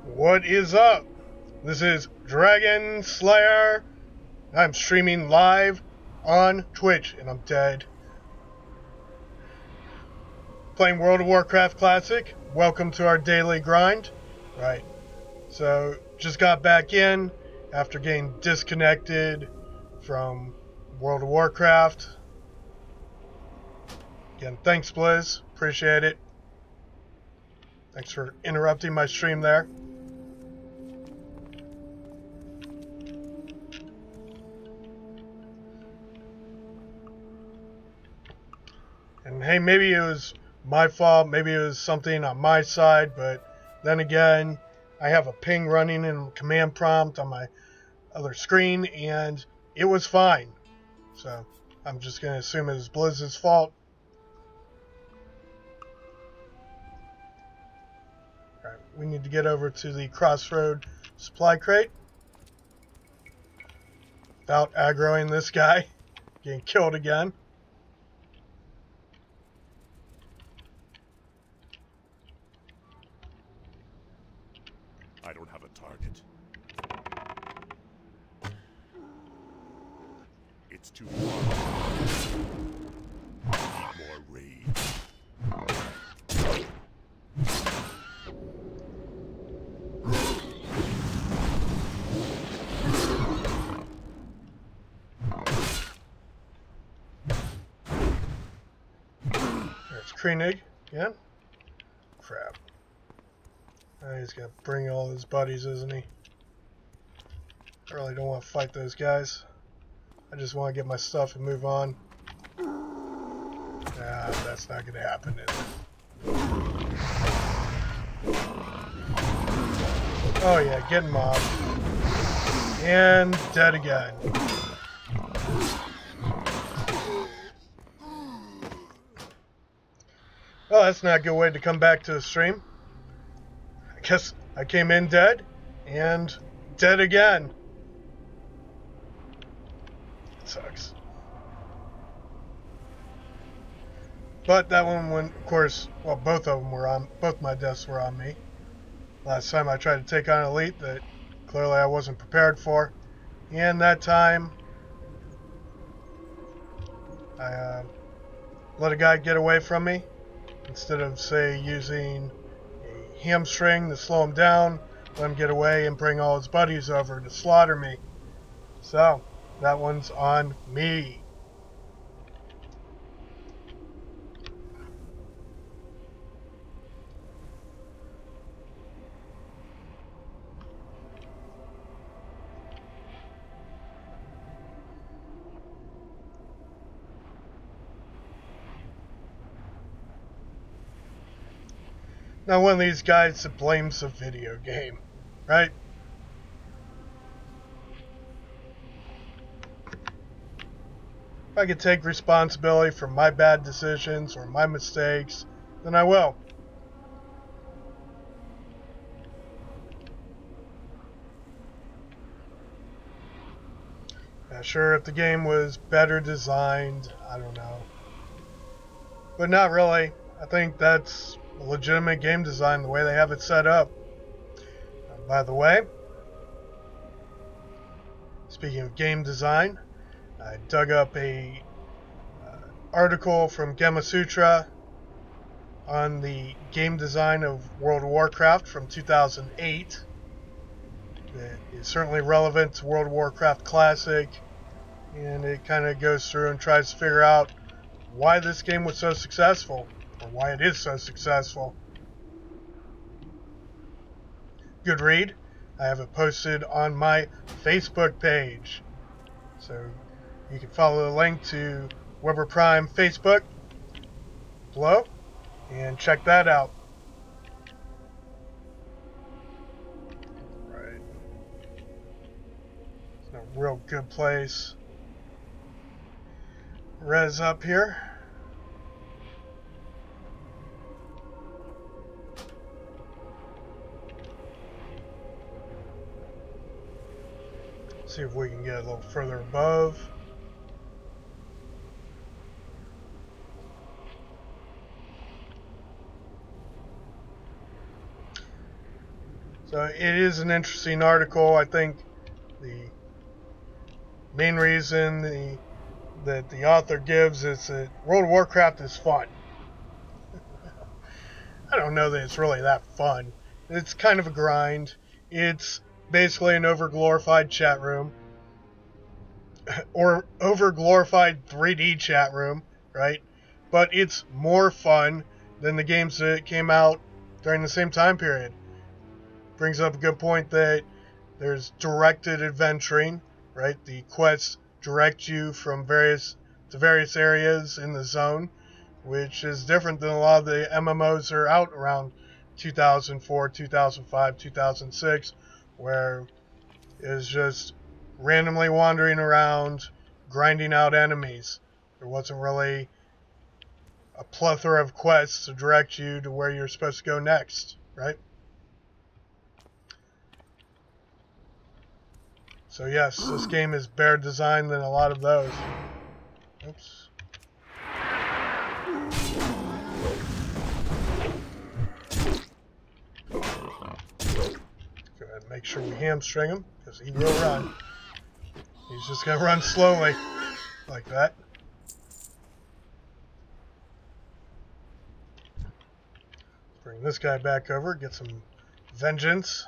What is up? This is Dragon Slayer. I'm streaming live on Twitch, and I'm dead. Playing World of Warcraft Classic. Welcome to our daily grind. Right. So, just got back in after getting disconnected from World of Warcraft. Again, thanks, Blizz. Appreciate it. Thanks for interrupting my stream there. And hey, maybe it was my fault, maybe it was something on my side, but then again, I have a ping running in command prompt on my other screen, and it was fine. So, I'm just going to assume it was Blizz's fault. Alright, we need to get over to the Crossroad supply crate without aggroing this guy, getting killed again. I don't have a target. It's too far. Need more rage. There's Kreenig again. Crap. He's gonna bring all his buddies, isn't he? I really don't want to fight those guys. I just want to get my stuff and move on. That's not gonna happen, is it? Oh yeah, getting mobbed. And dead again. Well, that's not a good way to come back to the stream. I guess I came in dead, and dead again. It sucks. But that one went, of course, well, both of them were on, both my deaths were on me. Last time I tried to take on Elite that clearly I wasn't prepared for. And that time, I let a guy get away from me. Instead of, say, using a hamstring to slow him down, let him get away and bring all his buddies over to slaughter me. So, that one's on me. Now, one of these guys that blames the video game, right? If I could take responsibility for my bad decisions or my mistakes, then I will. Now, sure, if the game was better designed, I don't know. But not really. I think that's legitimate game design the way they have it set up. By the way, speaking of game design, I dug up a article from Gamasutra on the game design of World of Warcraft from 2008. It is certainly relevant to World of Warcraft Classic, and it kind of goes through and tries to figure out why this game was so successful, or why it is so successful. Good read. I have it posted on my Facebook page. So you can follow the link to Weber Prime Facebook below and check that out. Right. It's a real good place. Res up here. See if we can get a little further above. So it is an interesting article. I think the main reason that the author gives is that World of Warcraft is fun. I don't know that it's really that fun. It's kind of a grind. It's basically an over-glorified chat room. Or over-glorified 3D chat room, right? But it's more fun than the games that came out during the same time period. Brings up a good point that there's directed adventuring, right? The quests direct you from various areas in the zone, which is different than a lot of the MMOs that are out around 2004, 2005, 2006, where it's just randomly wandering around, grinding out enemies. There wasn't really a plethora of quests to direct you to where you're supposed to go next, right? So yes, this game is better designed than a lot of those. Oops. Go ahead and make sure we hamstring him, because he will run. He's just going to run slowly, like that. Bring this guy back over, get some vengeance.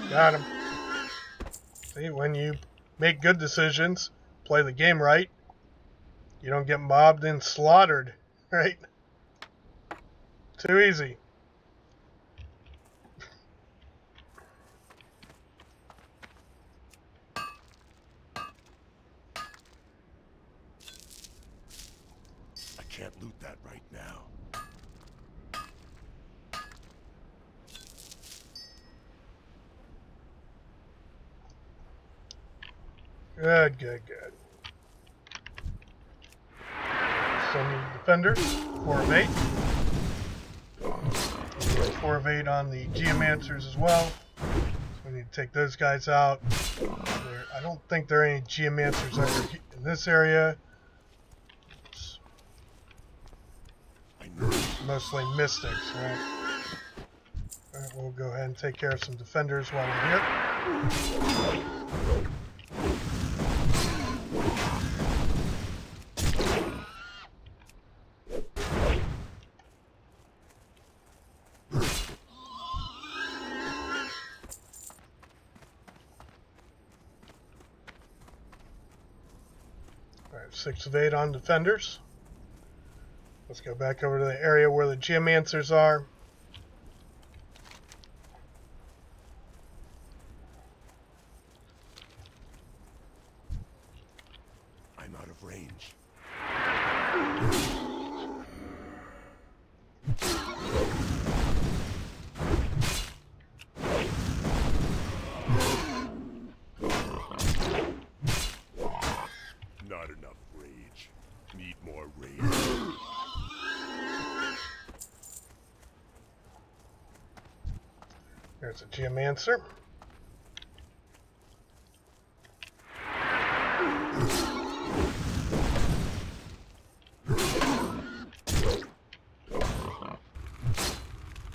Got him. See, when you make good decisions, play the game right, you don't get mobbed and slaughtered, right? Too easy. I can't loot that right now. Good, good, good. Still need defenders. 4 of 8. 4 of 8 on the geomancers as well. So we need to take those guys out. I don't think there are any geomancers over in this area. It's mostly mystics, right? Alright, we'll go ahead and take care of some defenders while we're here. Alright, 6 of 8 on defenders. Let's go back over to the area where the geomancers are. I'm out of range. Not enough rage. Need more rage. There's a geomancer.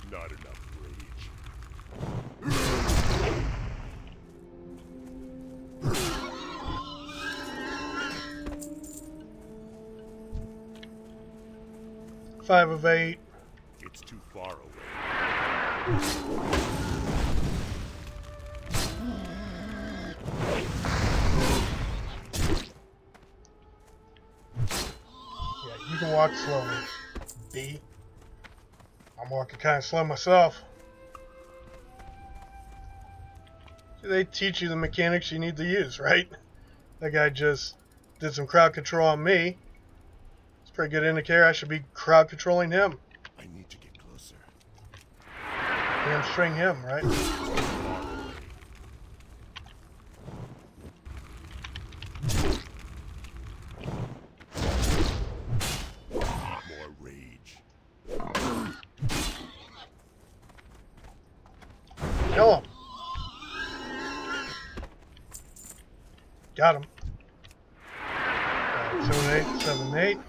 Not enough rage. 5 of 8. It's too far away. Yeah, you can walk slowly, B. I'm walking kind of slow myself. See, they teach you the mechanics you need to use, right? That guy just did some crowd control on me. It's a pretty good indicator I should be crowd controlling him. I need to get closer. Hamstring him, right? More rage. Kill him. Got him. 7-8, 7-8.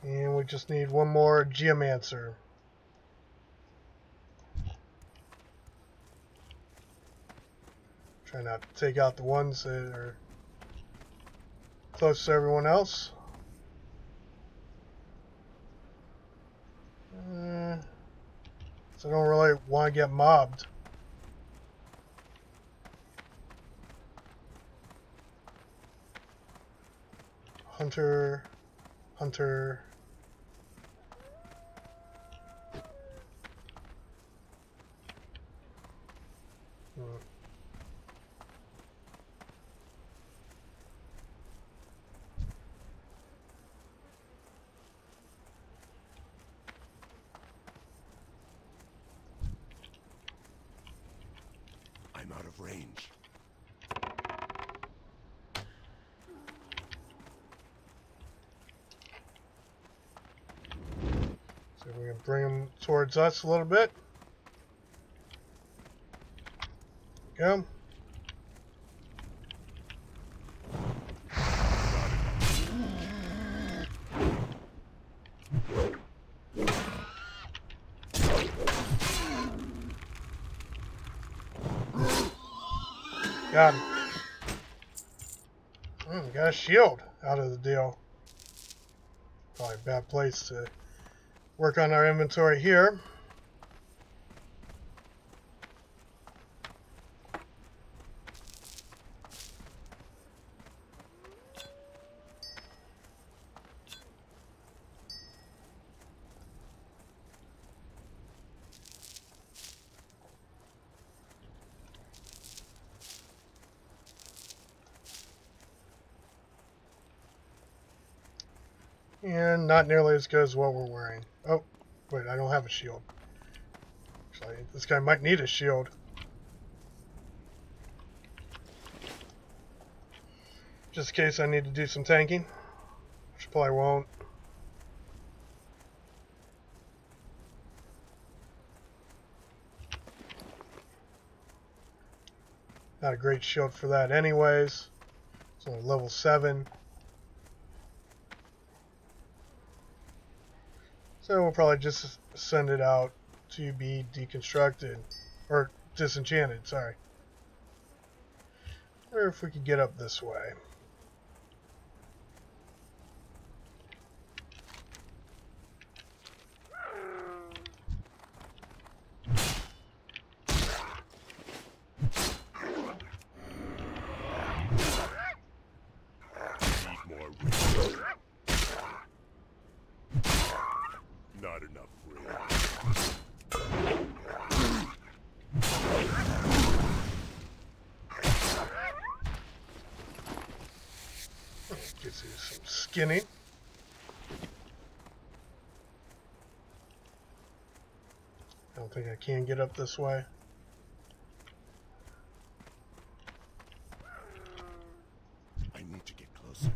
And we just need one more Geomancer. Try not to take out the ones that are close to everyone else. So I don't really want to get mobbed. Hunter, Hunter. I'm out of range. So we can bring them towards us a little bit. Go. Got him. Got a shield out of the deal. Probably a bad place to work on our inventory here. And not nearly as good as what we're wearing. Oh, wait, I don't have a shield. Actually, this guy might need a shield. Just in case I need to do some tanking. Which probably won't. Not a great shield for that anyways. It's only level 7. So we'll probably just send it out to be deconstructed. Or disenchanted, sorry. Or if we could get up this way. Not enough room. Gets you some skinny. I don't think I can get up this way. I need to get closer.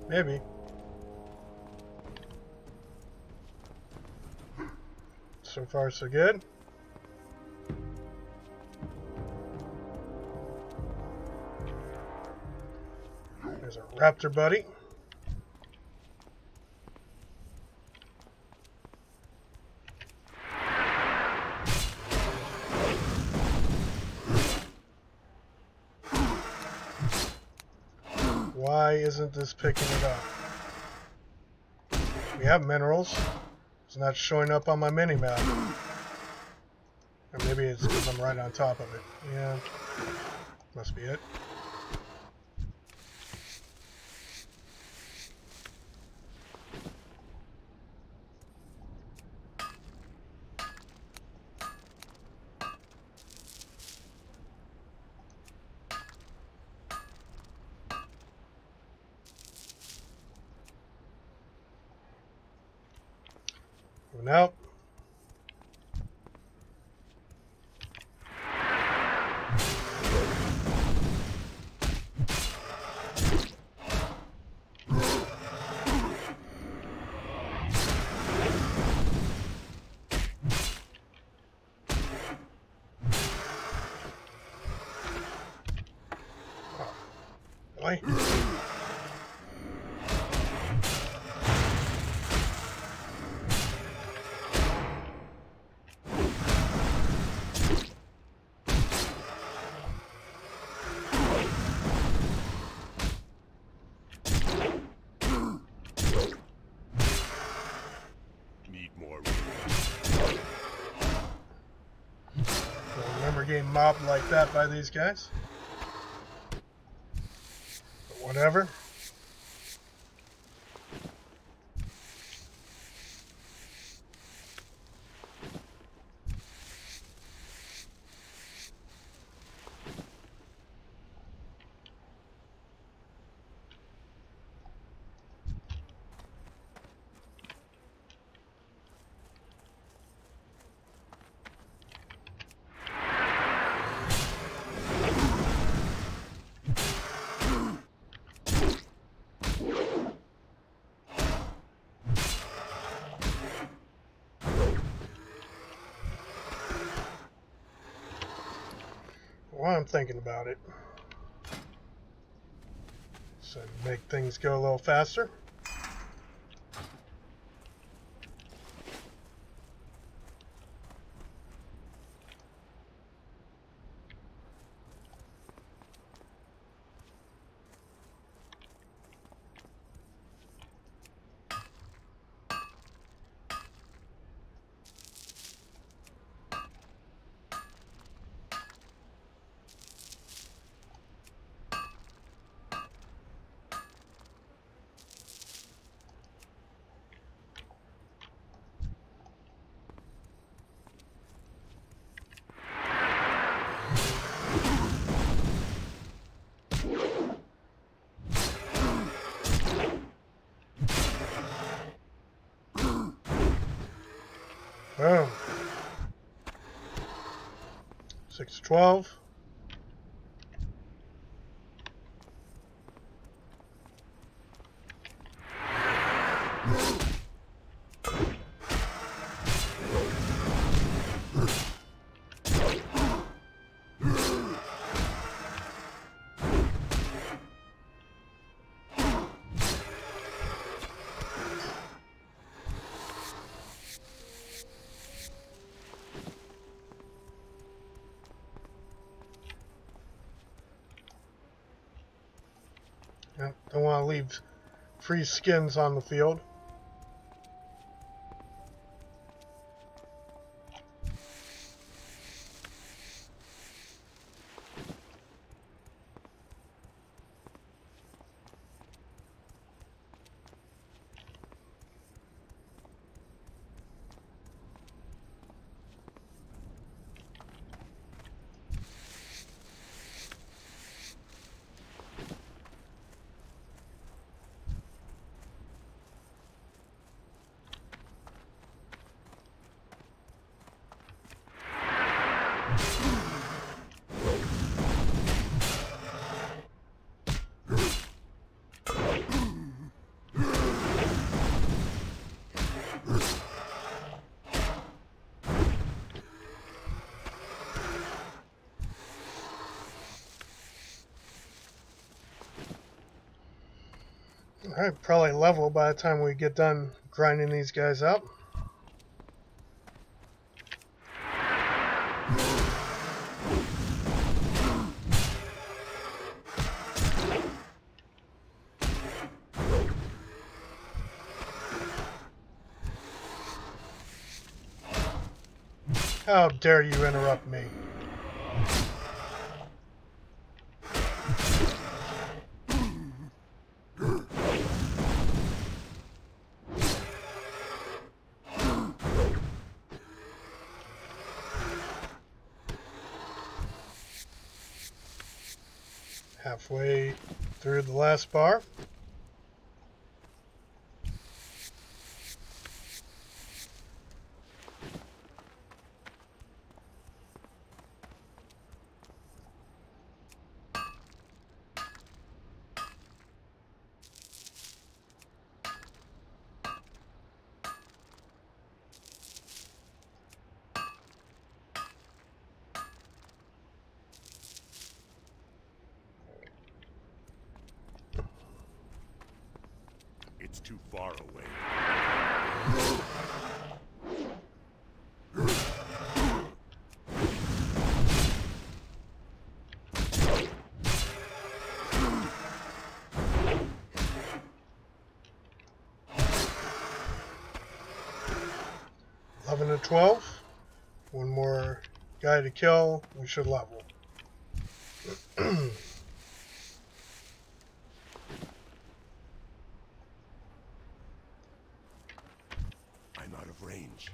Maybe. Let's So far, so good. There's a raptor buddy. Why isn't this picking it up? We have minerals. It's not showing up on my mini-map. Or maybe it's because I'm right on top of it. Yeah, must be it. Moving out. Really? Need more. Don't remember getting mobbed like that by these guys. But whatever. While I'm thinking about it, so make things go a little faster. Boom. 6-12. Yeah, don't want to leave free skins on the field. Alright, probably level by the time we get done grinding these guys up. How dare you interrupt me? Halfway through the last bar. It's too far away. 11 to 12. One more guy to kill. We should level. I'm out of range.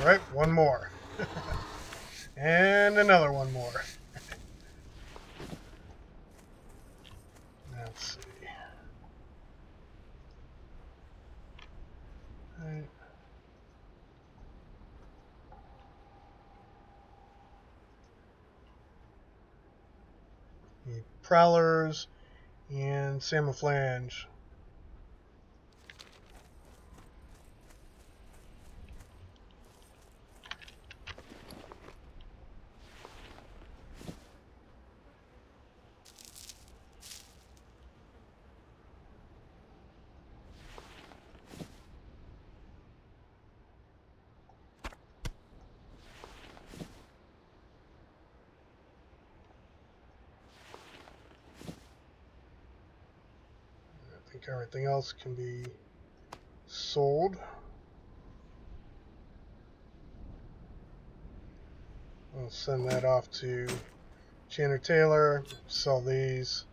Alright, one more. And another one more. Let's see. Right. The Prowlers and Camouflage. I think everything else can be sold. I'll send that off to Chandler Taylor, sell these.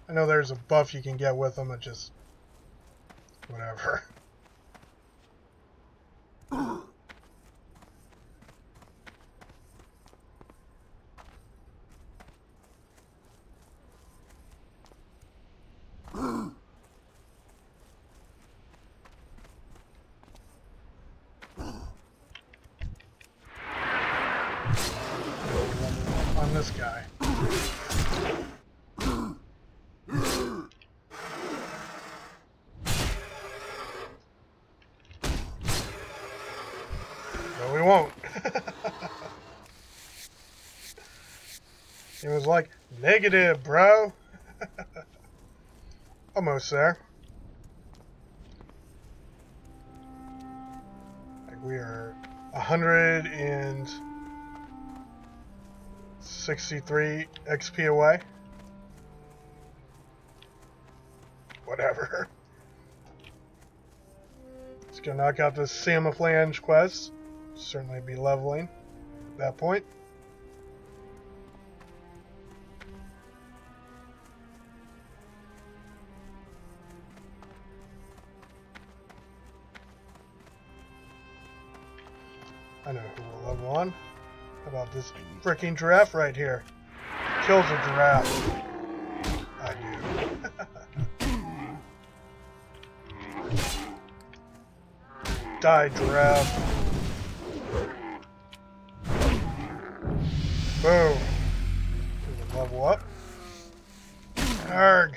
I know there's a buff you can get with them, it just whatever. On this guy. No, we won't. It was like, negative, bro. Almost there. Like we are 163 XP away. Whatever. Let's go knock out this Camouflage quest. Certainly be leveling at that point. I know who will level on. How about this freaking giraffe right here? Kills a giraffe. I do. Die, giraffe. Boom. We can level up. Arg.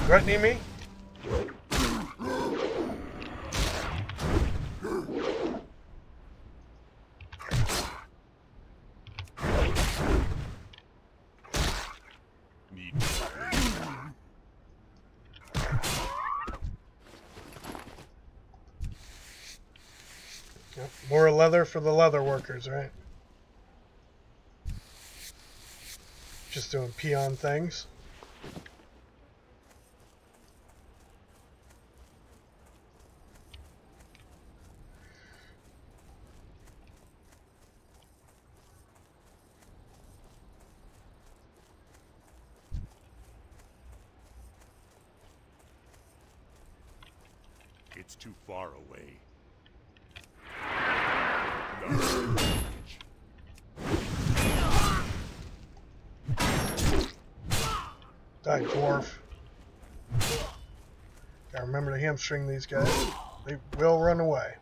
Threatening me? Yep. More leather for the leather workers, right? Just doing peon things. It's too far away. No. Die, dwarf. Gotta remember to hamstring these guys. They will run away.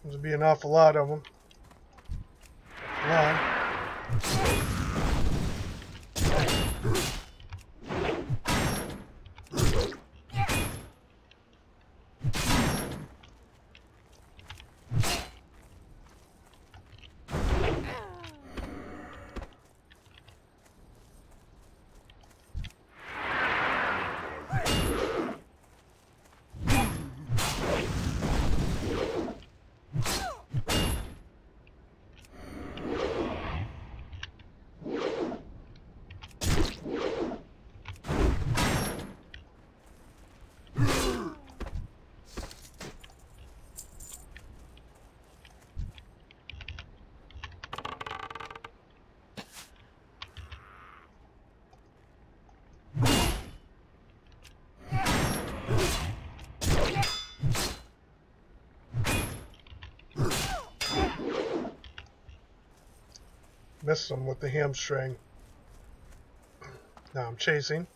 Seems to be an awful lot of them. Come on. Missed him with the hamstring. Now I'm chasing.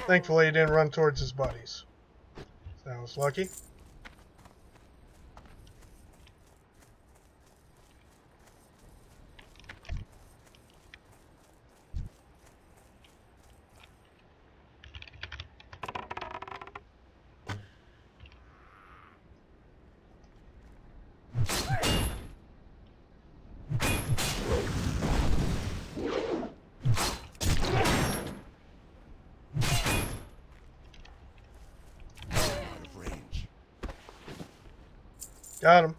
Thankfully he didn't run towards his buddies. So I was lucky. Got him.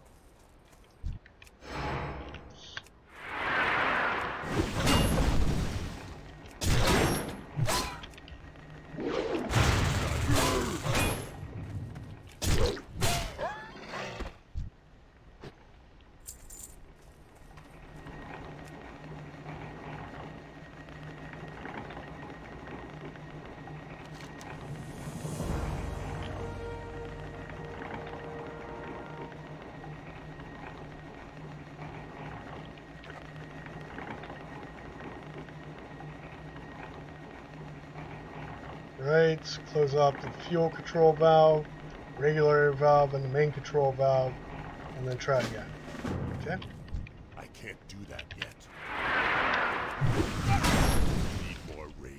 Right, close off the fuel control valve, regulator valve, and the main control valve, and then try again. Okay? I can't do that yet. Need more rage.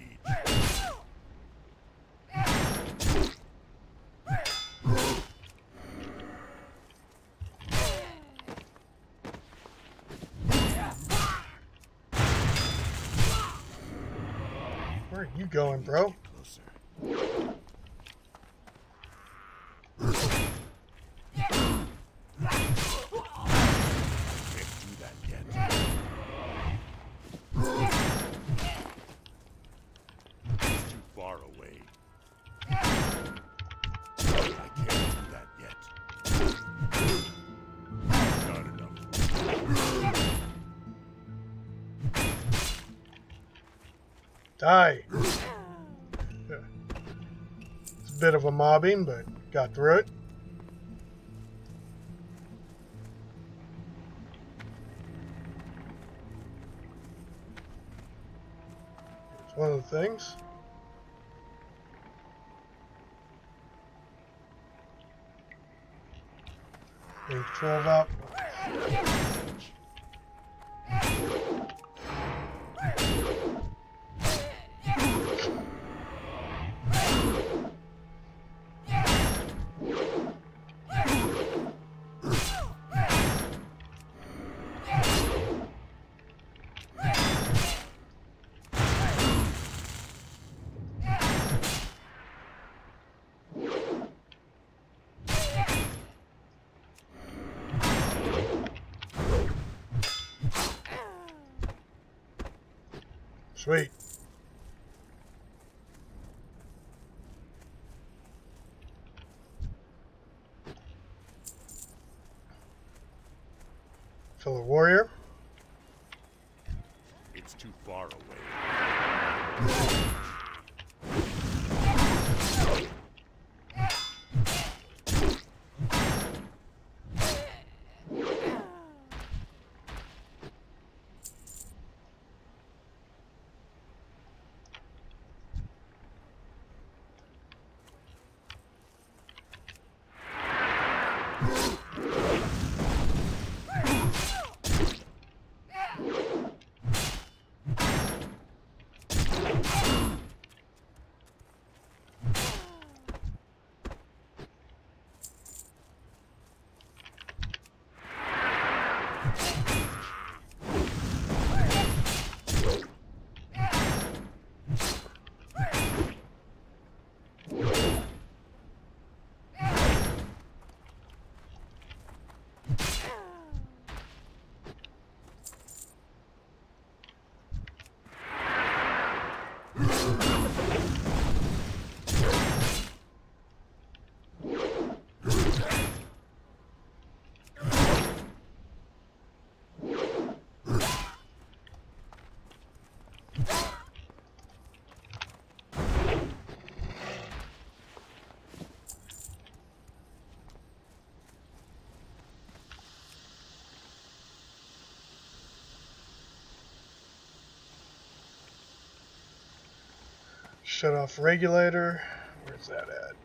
Where are you going, bro? Closer. Can't do that yet. It's too far away. I can't do that yet. Not enough. Die! It's a bit of a mobbing, but got through it. It's one of the things. Getting 12 up. Sweet. Fellow warrior. It's too far away. Shut off regulator. Where's that at?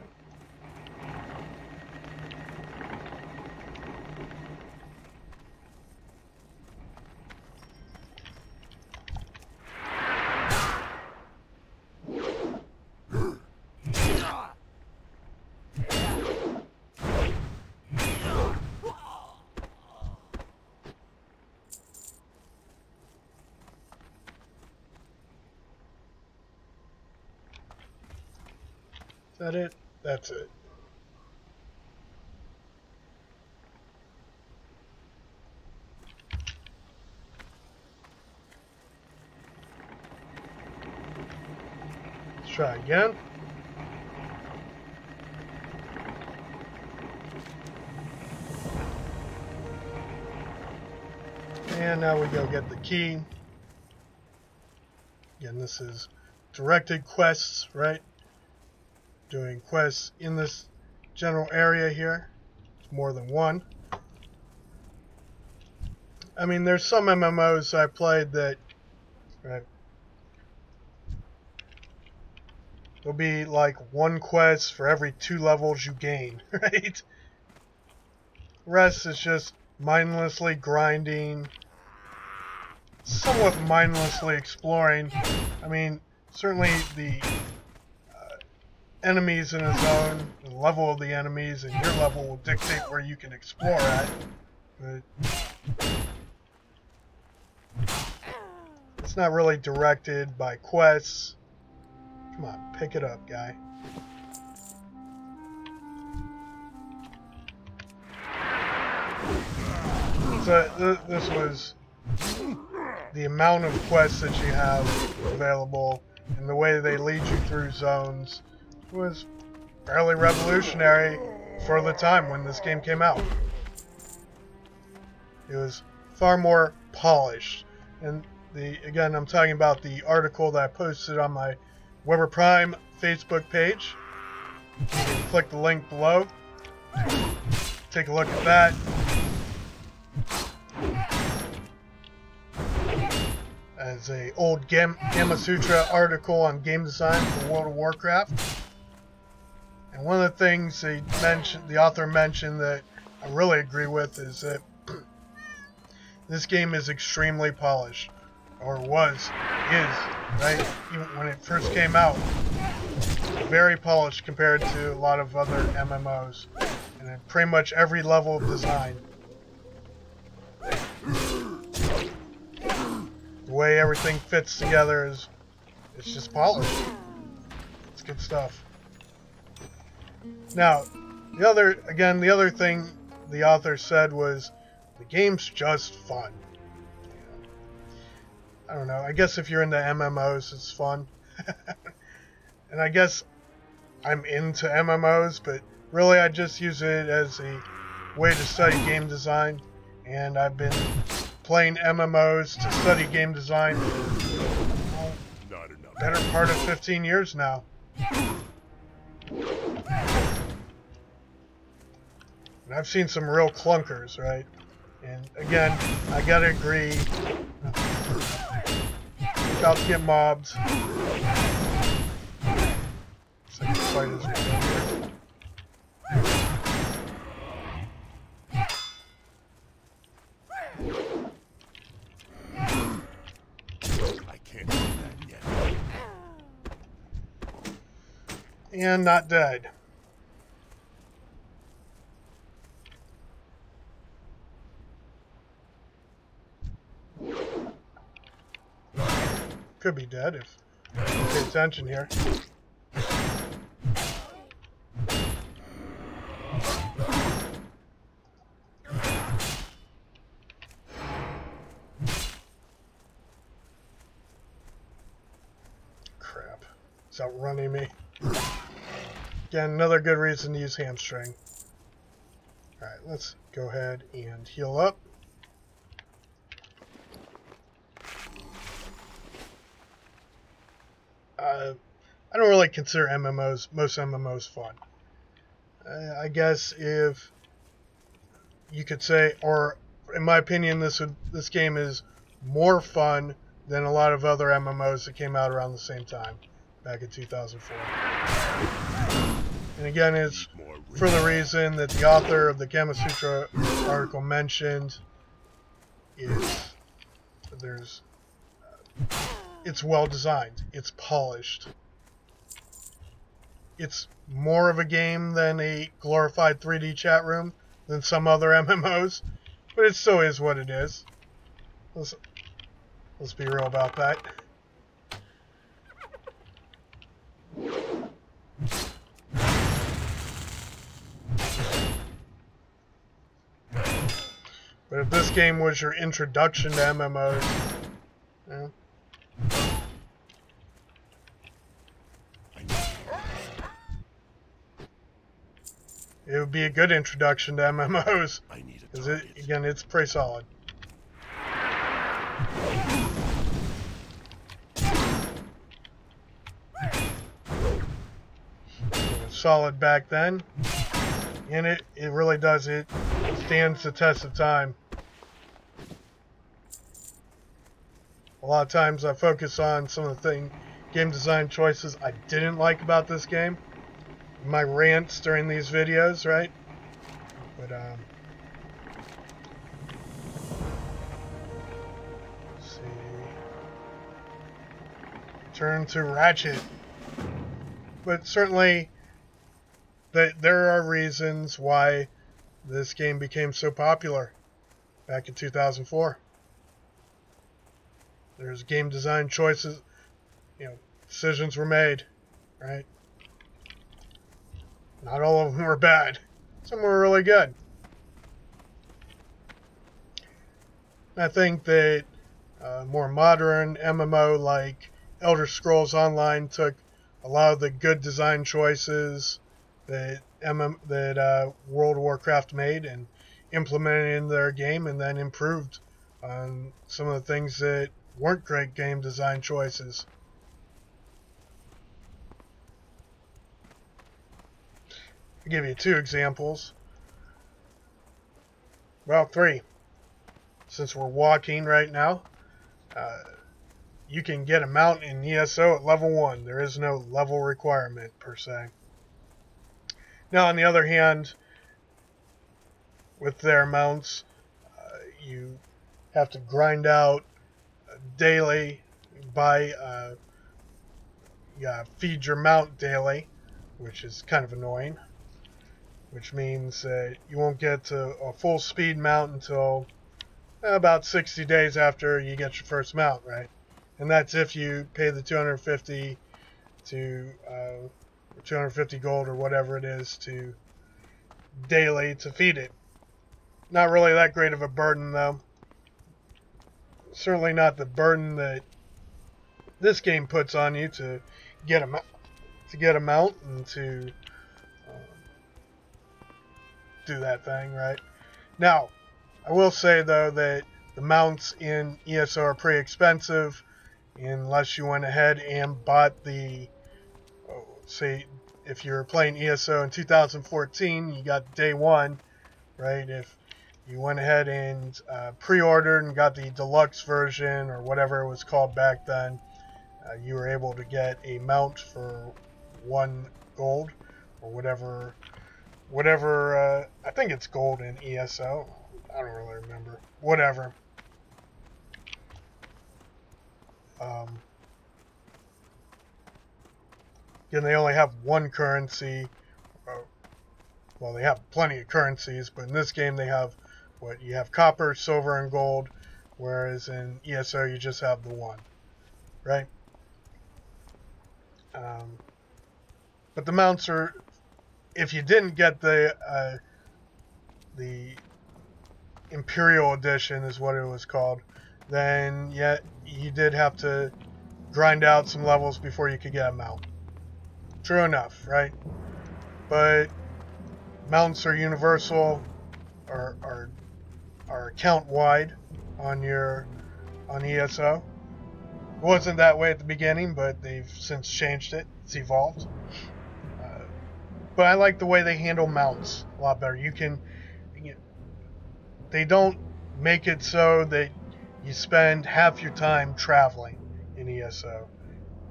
Is that it? That's it. Let's try again. And now we go get the key. Again, this is directed quests, right? Doing quests in this general area here. It's more than one. I mean, there's some MMOs I played that, right, there'll be like one quest for every 2 levels you gain, right? The rest is just mindlessly grinding, somewhat mindlessly exploring. I mean, certainly the enemies in a zone, the level of the enemies, and your level will dictate where you can explore at. But it's not really directed by quests. Come on, pick it up, guy. So this was the amount of quests that you have available and the way they lead you through zones was fairly revolutionary for the time when this game came out. It was far more polished. And again, I'm talking about the article that I posted on my Weber Prime Facebook page. You can click the link below. Take a look at that. As a old Gamma Sutra article on game design for World of Warcraft. And one of the things the author mentioned that I really agree with is that this game is extremely polished, or is, right? Even when it first came out, very polished compared to a lot of other MMOs, and in pretty much every level of design. The way everything fits together it's just polished. It's good stuff. Now, the other thing the author said was the game's just fun. I don't know. I guess if you're into MMOs, it's fun. And I guess I'm into MMOs, but really I just use it as a way to study game design. And I've been playing MMOs to study game design for better part of 15 years now. And I've seen some real clunkers, right? And again, I gotta agree. About to get mobbed. Second fight is over. I can't do that yet. And not dead. Could be dead if you pay attention here. Crap. It's outrunning me. Again, another good reason to use hamstring. Alright, let's go ahead and heal up. I don't really consider most MMOs fun. I guess if you could say, or in my opinion, this game is more fun than a lot of other MMOs that came out around the same time, back in 2004. And again, it's for the reason that the author of the Gamasutra article mentioned is it's well designed, it's polished. It's more of a game than a glorified 3D chat room than some other MMOs, but it still is what it is. Let's be real about that. But if this game was your introduction to MMOs, yeah. It would be a good introduction to MMOs, because again, it's pretty solid. It was solid back then, and it really does. It stands the test of time. A lot of times I focus on some of the game design choices I didn't like about this game. My rants during these videos, right? But let's see. Turn to Ratchet. But certainly there are reasons why this game became so popular back in 2004. There's game design choices, decisions were made, right? Not all of them were bad. Some were really good. I think that more modern MMO like Elder Scrolls Online took a lot of the good design choices that World of Warcraft made and implemented in their game, and then improved on some of the things that weren't great game design choices. I'll give you 2 examples. Well, 3. Since we're walking right now, you can get a mount in ESO at level 1. There is no level requirement, per se. Now, on the other hand, with their mounts. You have to grind out daily, feed your mount daily, which is kind of annoying, which means that you won't get to a full speed mount until about 60 days after you get your first mount, right? And that's if you pay the 250 to 250 gold or whatever it is to daily to feed it. Not really that great of a burden, though. Certainly not the burden that this game puts on you to get a mount and to do that thing, right? Now, I will say though that the mounts in ESO are pretty expensive unless you went ahead and bought the, say, if you're playing ESO in 2014, you got day one, right? If you went ahead and pre-ordered and got the deluxe version or whatever it was called back then, you were able to get a mount for 1 gold or whatever. I think it's gold in ESO. I don't really remember. Whatever. Again, they only have one currency. Well, they have plenty of currencies, but in this game they have you have copper, silver, and gold, whereas in ESO you just have the one, right? But the mounts are, if you didn't get the Imperial Edition is what it was called, then yeah, you did have to grind out some levels before you could get a mount. True enough, right? But mounts are universal, are account wide on ESO. It wasn't that way at the beginning, but they've since changed it. It's evolved. But I like the way they handle mounts a lot better. They don't make it so that you spend half your time traveling in ESO.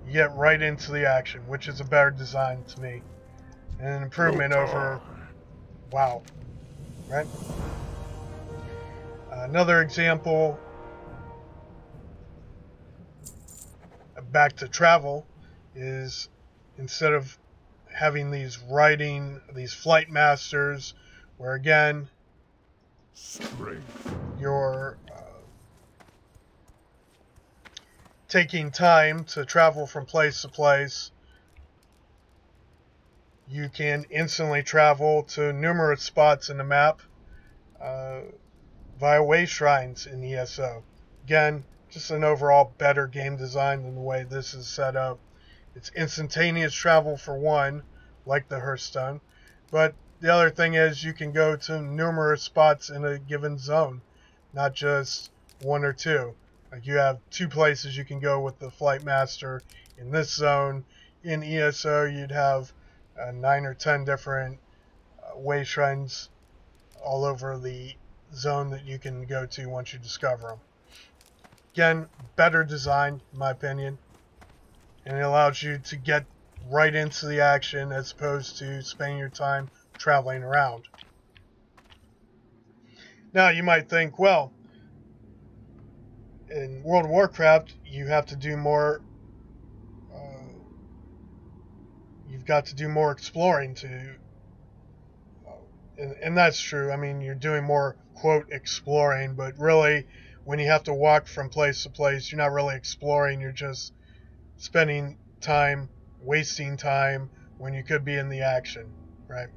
You get right into the action, which is a better design to me. And an improvement over WoW, right? Another example, back to travel, is instead of having these flight masters, where again, you're taking time to travel from place to place, you can instantly travel to numerous spots in the map via way shrines in ESO. Again, just an overall better game design than the way this is set up. It's instantaneous travel for one, like the Hearthstone, but the other thing is you can go to numerous spots in a given zone, not just one or two. Like you have 2 places you can go with the Flight Master in this zone. In ESO, you'd have 9 or 10 different way shrines all over the zone that you can go to once you discover them. Again, better design, in my opinion, and it allows you to get right into the action as opposed to spending your time traveling around. Now, you might think, well, in World of Warcraft, you have to do more. You've got to do more exploring and that's true. I mean, you're doing more, quote, exploring, but really, when you have to walk from place to place, you're not really exploring. You're just spending time, wasting time when you could be in the action, right?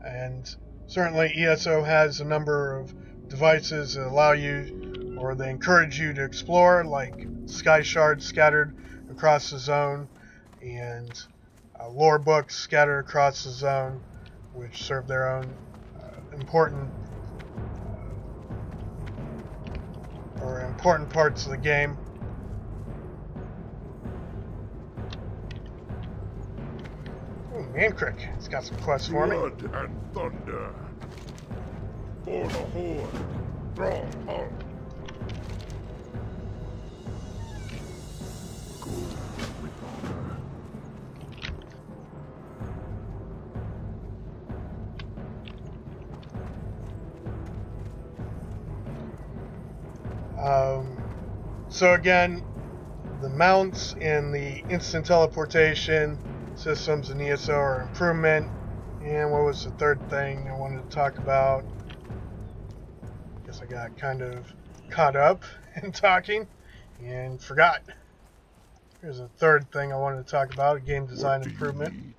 And certainly ESO has a number of devices that allow you, or they encourage you to explore, like sky shards scattered across the zone, and lore books scattered across the zone, which serve their own important parts of the game. Ooh, Mancrick, it's got some quests for me. Blood and thunder. For the Horde. Strong heart. Good with honor. So again, the mounts and the instant teleportation systems in ESO are improvement. And what was the third thing I wanted to talk about? Guess I got kind of caught up in talking and forgot. Here's a third thing I wanted to talk about, a game design What do you improvement. need?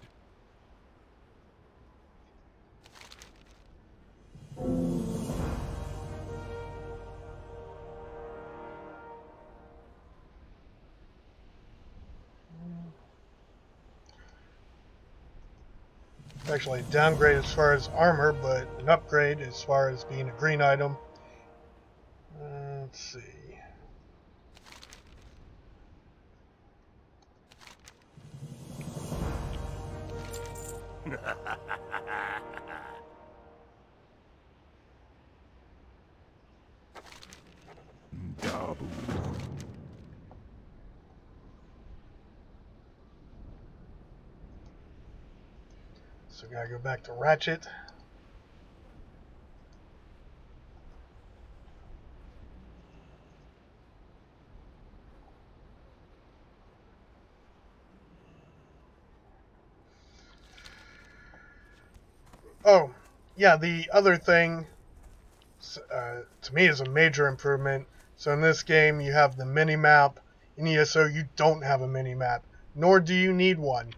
Actually, a downgrade as far as armor, but an upgrade as far as being a green item. Let's see. Dabu. So gotta go back to Ratchet. Oh, yeah, the other thing, to me, is a major improvement. So in this game, you have the mini-map. In ESO, you don't have a mini-map, nor do you need one,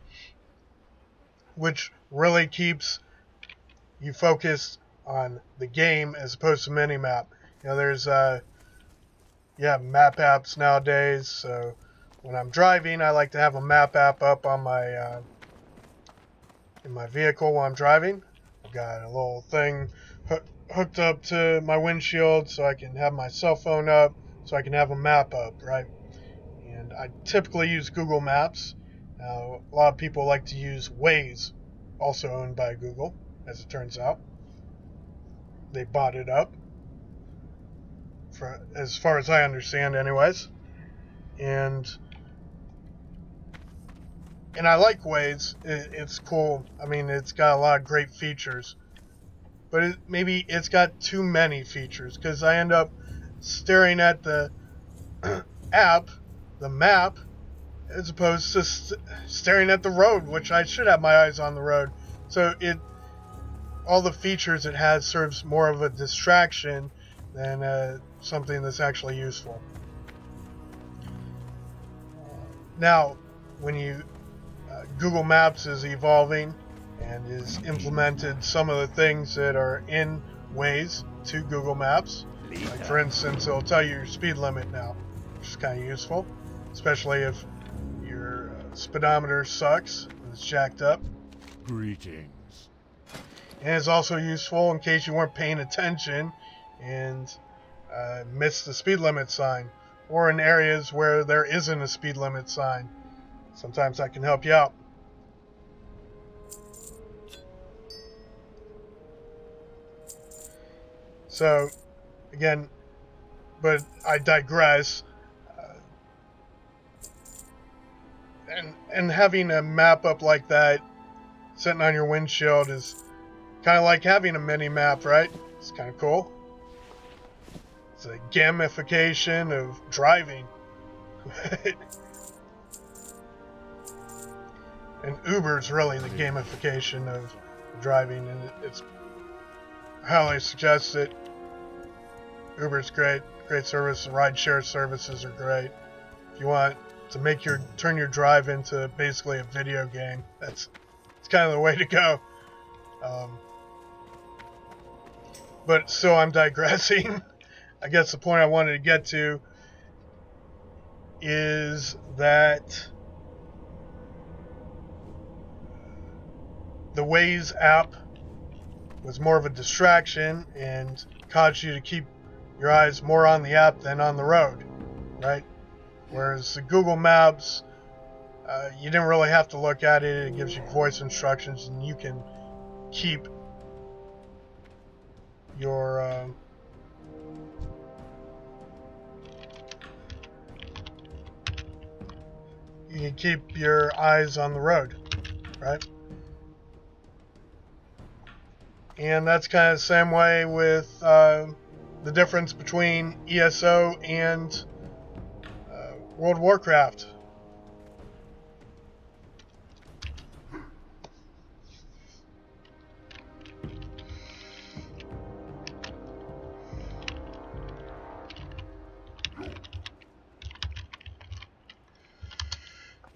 which really keeps you focused on the game as opposed to mini-map. You know, there's map apps nowadays. So when I'm driving, I like to have a map app up on my in my vehicle while I'm driving. I've got a little thing hooked up to my windshield so I can have my cell phone up, so I can have a map up, right? And I typically use Google Maps. Now, a lot of people like to use Waze, also owned by Google, as it turns out. They bought it up, for as far as I understand, anyways. And I like Waze. It's cool. I mean, it's got a lot of great features. But maybe it's got too many features, because I end up staring at the app, the map, as opposed to staring at the road, which I should have my eyes on the road. So all the features it has serves more of a distraction than something that's actually useful. Now, when you Google Maps is evolving and is implemented some of the things that are in Waze to Google Maps. Like, for instance, it'll tell you your speed limit now, which is kind of useful, especially if your speedometer sucks and it's jacked up. Greetings. And it's also useful in case you weren't paying attention and missed the speed limit sign, or in areas where there isn't a speed limit sign. Sometimes that can help you out. So, again, but I digress. And having a map up like that, sitting on your windshield, is kind of like having a mini map, right? It's kind of cool. It's a gamification of driving. And Uber's really the gamification of driving, and it's highly suggest it. Uber's great service. The rideshare services are great. If you want to turn your drive into basically a video game, it's kind of the way to go. But so I'm digressing. I guess the point I wanted to get to is that the Waze app was more of a distraction and caused you to keep your eyes more on the app than on the road, right? Whereas the Google Maps, you didn't really have to look at it. It gives you voice instructions, and you can keep your eyes on the road, right? And that's kind of the same way with the difference between ESO and World of Warcraft.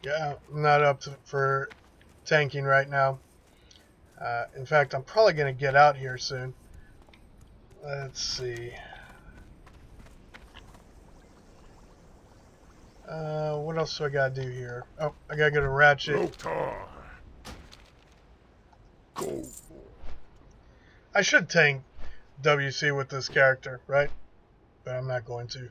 Yeah, I'm not up for tanking right now. In fact, I'm probably going to get out here soon. Let's see. What else do I got to do here? Oh, I got to go to Ratchet. Lotar. Go. I should tank WC with this character, right? But I'm not going to.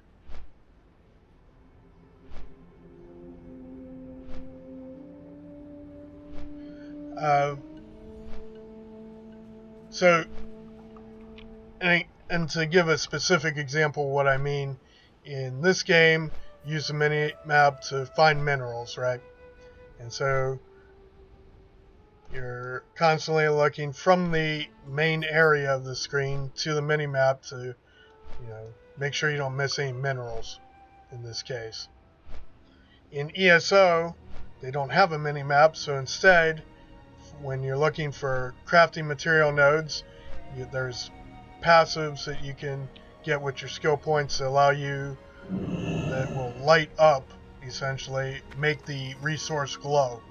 So, and to give a specific example of what I mean, in this game, use the mini map to find minerals, right? And so you're constantly looking from the main area of the screen to the mini map to, make sure you don't miss any minerals in this case. In ESO, they don't have a mini map, so instead, when you're looking for crafting material nodes, there's passives that you can get with your skill points that allow you, that will light up, essentially, make the resource glow,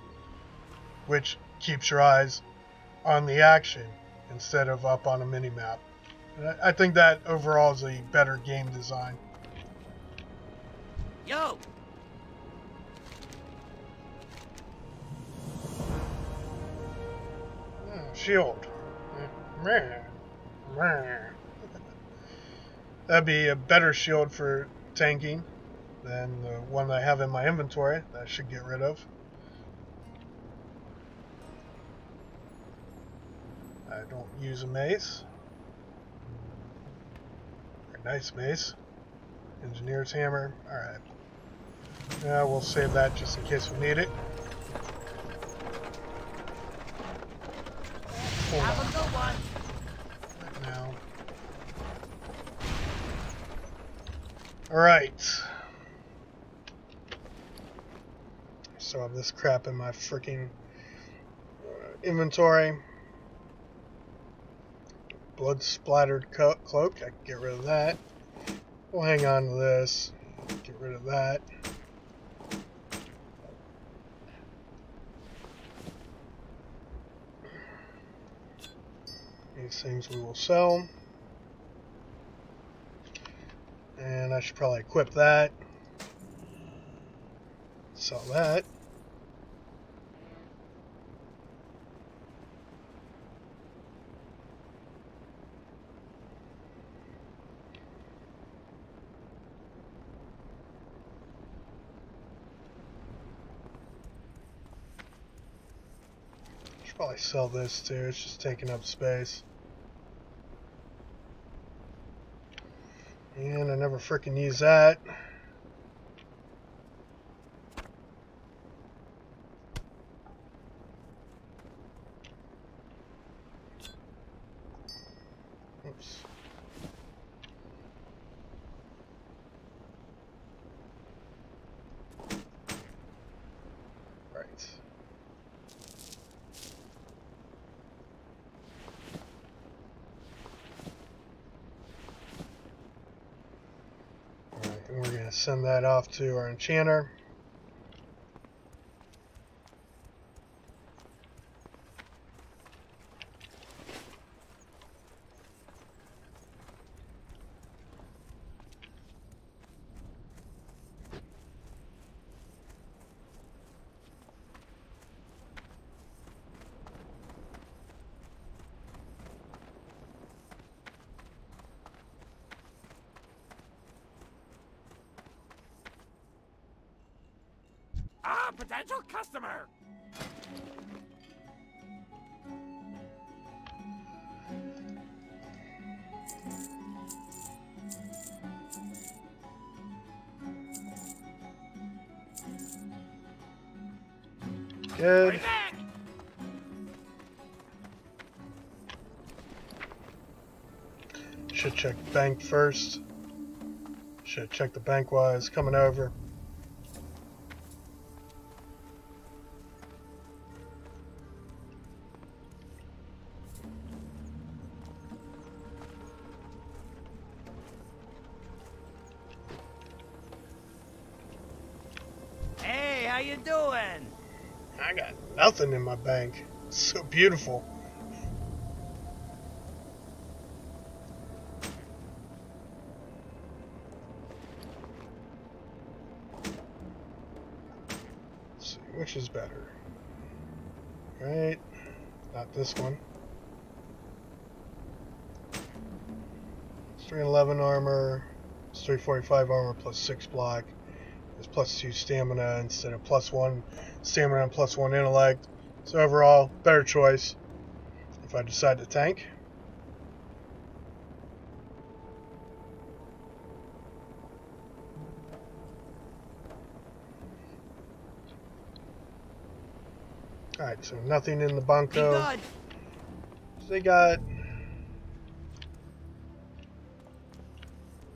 which keeps your eyes on the action instead of up on a mini map. And I think that overall is a better game design. Yo! Shield. That'd be a better shield for tanking than the one I have in my inventory that I should get rid of. I don't use a mace. A nice mace. Engineer's hammer. Alright. We'll save that just in case we need it. Have a good one. Right now. Alright. So I have this crap in my freaking inventory. Blood splattered cloak. I can get rid of that. We'll hang on to this. Get rid of that. These things we will sell. And I should probably equip that. Sell that. Should probably sell this too. It's just taking up space. And I never frickin' use that. Oops. Right. Alright, and we're going to send that off to our enchanter. Ah, potential customer! Good. Right back! Should check the bank first. Should check the bank while I was coming over. Hey, how you doing? I got nothing in my bank. It's so beautiful. Let's see, which is better? Right, not this one. It's 311 armor, it's 345 armor plus 6 block. It's plus 2 stamina instead of plus 1 stamina and plus 1 intellect. So overall, better choice if I decide to tank. Alright, so nothing in the Be bunko. good. So they got a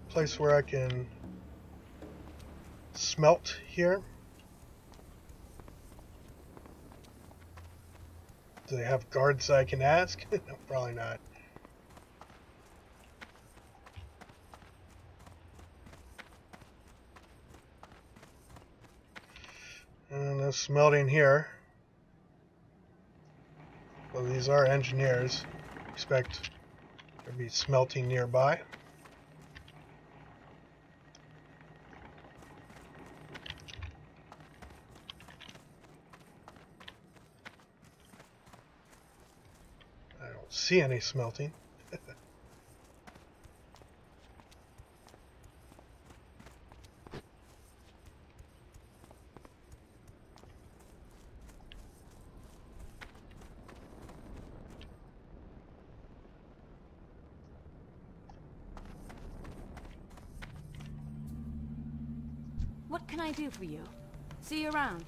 place where I can smelt here. Do they have guards I can ask? No, probably not. No smelting here. Well, these are engineers. Expect there to be smelting nearby. I don't see any smelting. What can I do for you? See you around.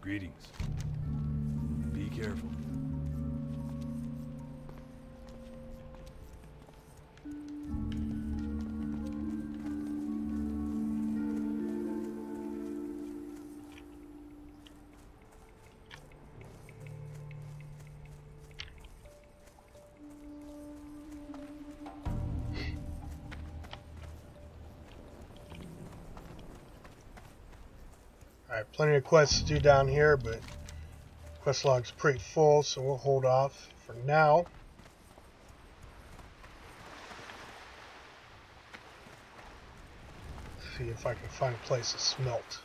Greetings. Be careful. Alright, plenty of quests to do down here, but quest log's pretty full, so we'll hold off for now. See if I can find a place to smelt.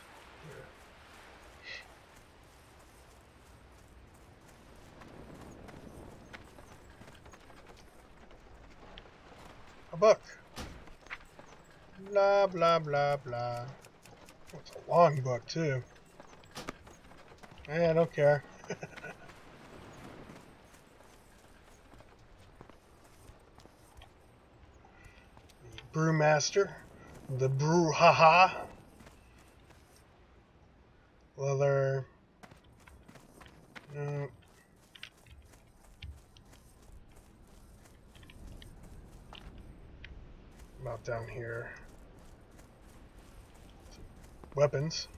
A book. Blah, blah, blah, blah. Oh, it's a long book, too. I don't care. The Brewmaster. The Brouhaha. Leather. No. About down here. Weapons.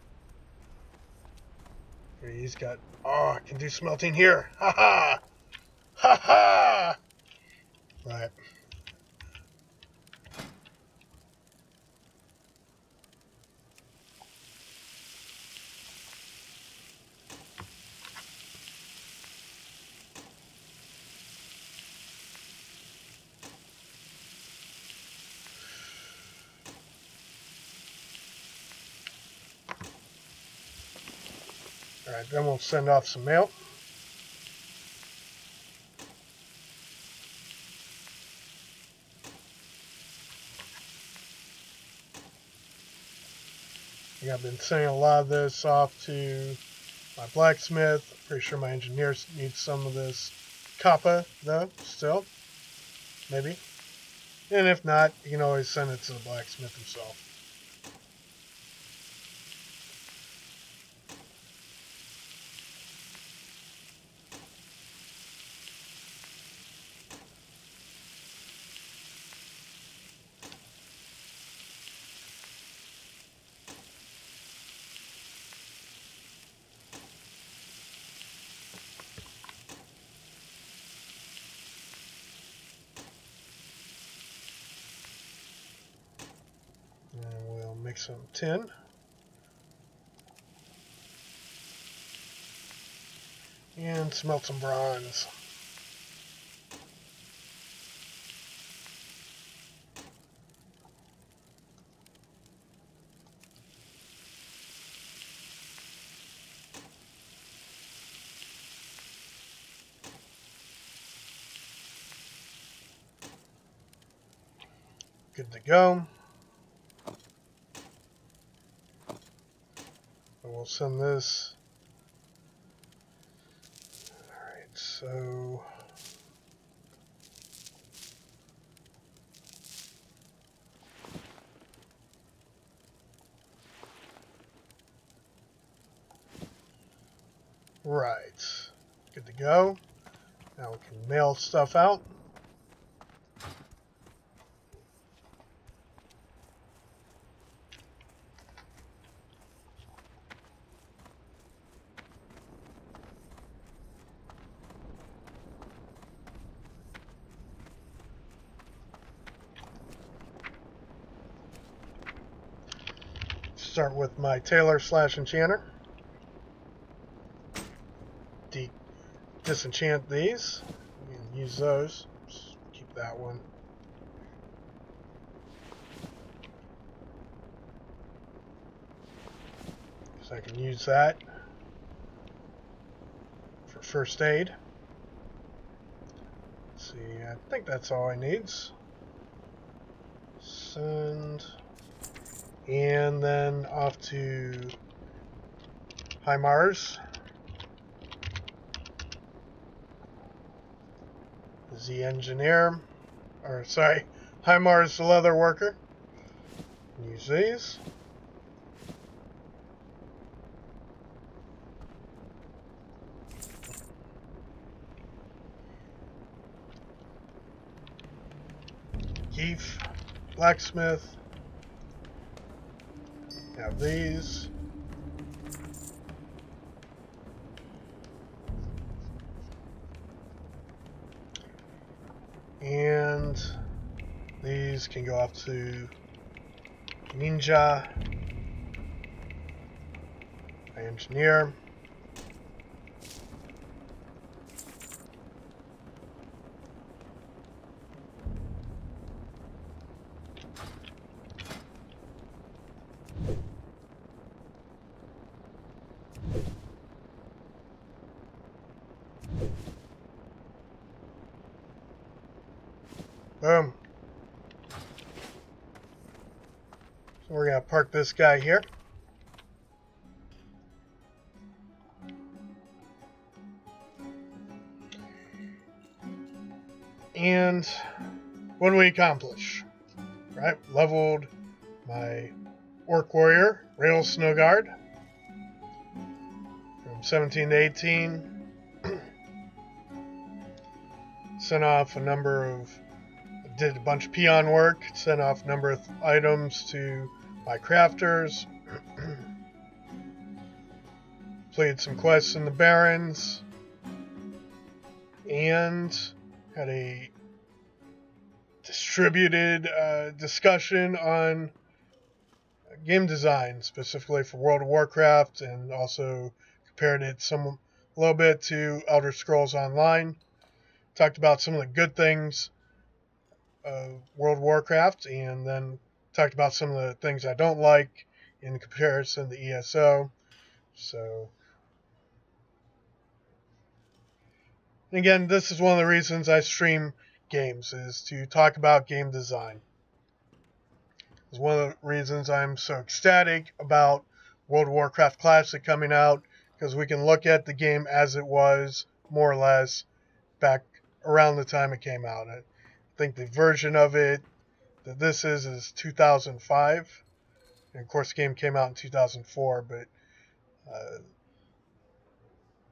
Here, he's got. Oh, I can do smelting here. Ha ha! Ha ha! Right. Alright, then we'll send off some mail. Yeah, I've been sending a lot of this off to my blacksmith. I'm pretty sure my engineers need some of this copper, though, still. Maybe. And if not, you can always send it to the blacksmith himself. make some tin. And smelt some bronze. Good to go. And we'll send this. Alright, so right. Good to go. Now we can mail stuff out. Start with my tailor / enchanter. Disenchant these. And use those. Just keep that one. So I can use that for first aid. Let's see, I think that's all I need. Send. And then off to High Mars. The engineer. Or, sorry, High Mars the leather worker. Use these. Keith, blacksmith. Have these. And these can go off to Ninja, engineer. Boom. So we're going to park this guy here. And what do we accomplish? Right, leveled my Orc Warrior, Rail Snow Guard, from 17 to 18. Sent off a number of, did a bunch of peon work, sent off a number of items to my crafters, played some quests in the Barrens, and had a distributed discussion on game design, specifically for World of Warcraft, and also compared it a little bit to Elder Scrolls Online. Talked about some of the good things of World of Warcraft, and then talked about some of the things I don't like in comparison to ESO. So, again, this is one of the reasons I stream games, is to talk about game design. It's one of the reasons I'm so ecstatic about World of Warcraft Classic coming out, because we can look at the game as it was, more or less, back around the time it came out. I think the version of it that this is 2005. And of course, the game came out in 2004, but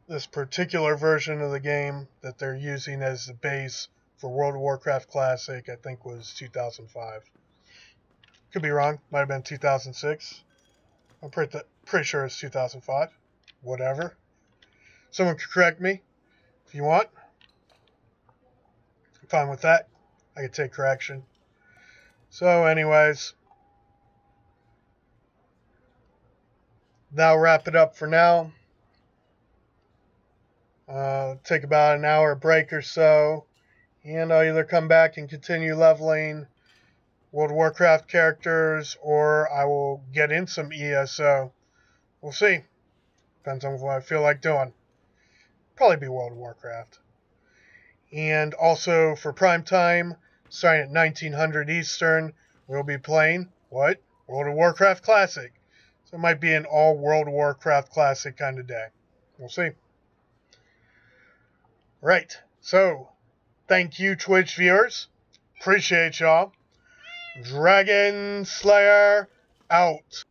this particular version of the game that they're using as the base for World of Warcraft Classic, I think, was 2005. Could be wrong. Might have been 2006. I'm pretty sure it's 2005. Whatever. Someone could correct me if you want. I'm fine with that. I could take correction. So anyways, that'll wrap it up for now. Take about an hour break or so, and I'll either come back and continue leveling World of Warcraft characters, or I will get in some ESO. We'll see. Depends on what I feel like doing. Probably be World of Warcraft. And also for prime time, starting at 1900 Eastern, we'll be playing what? World of Warcraft Classic. So it might be an all World of Warcraft Classic kind of day. We'll see. Right. So, thank you, Twitch viewers. Appreciate y'all. Dragon Slayer out.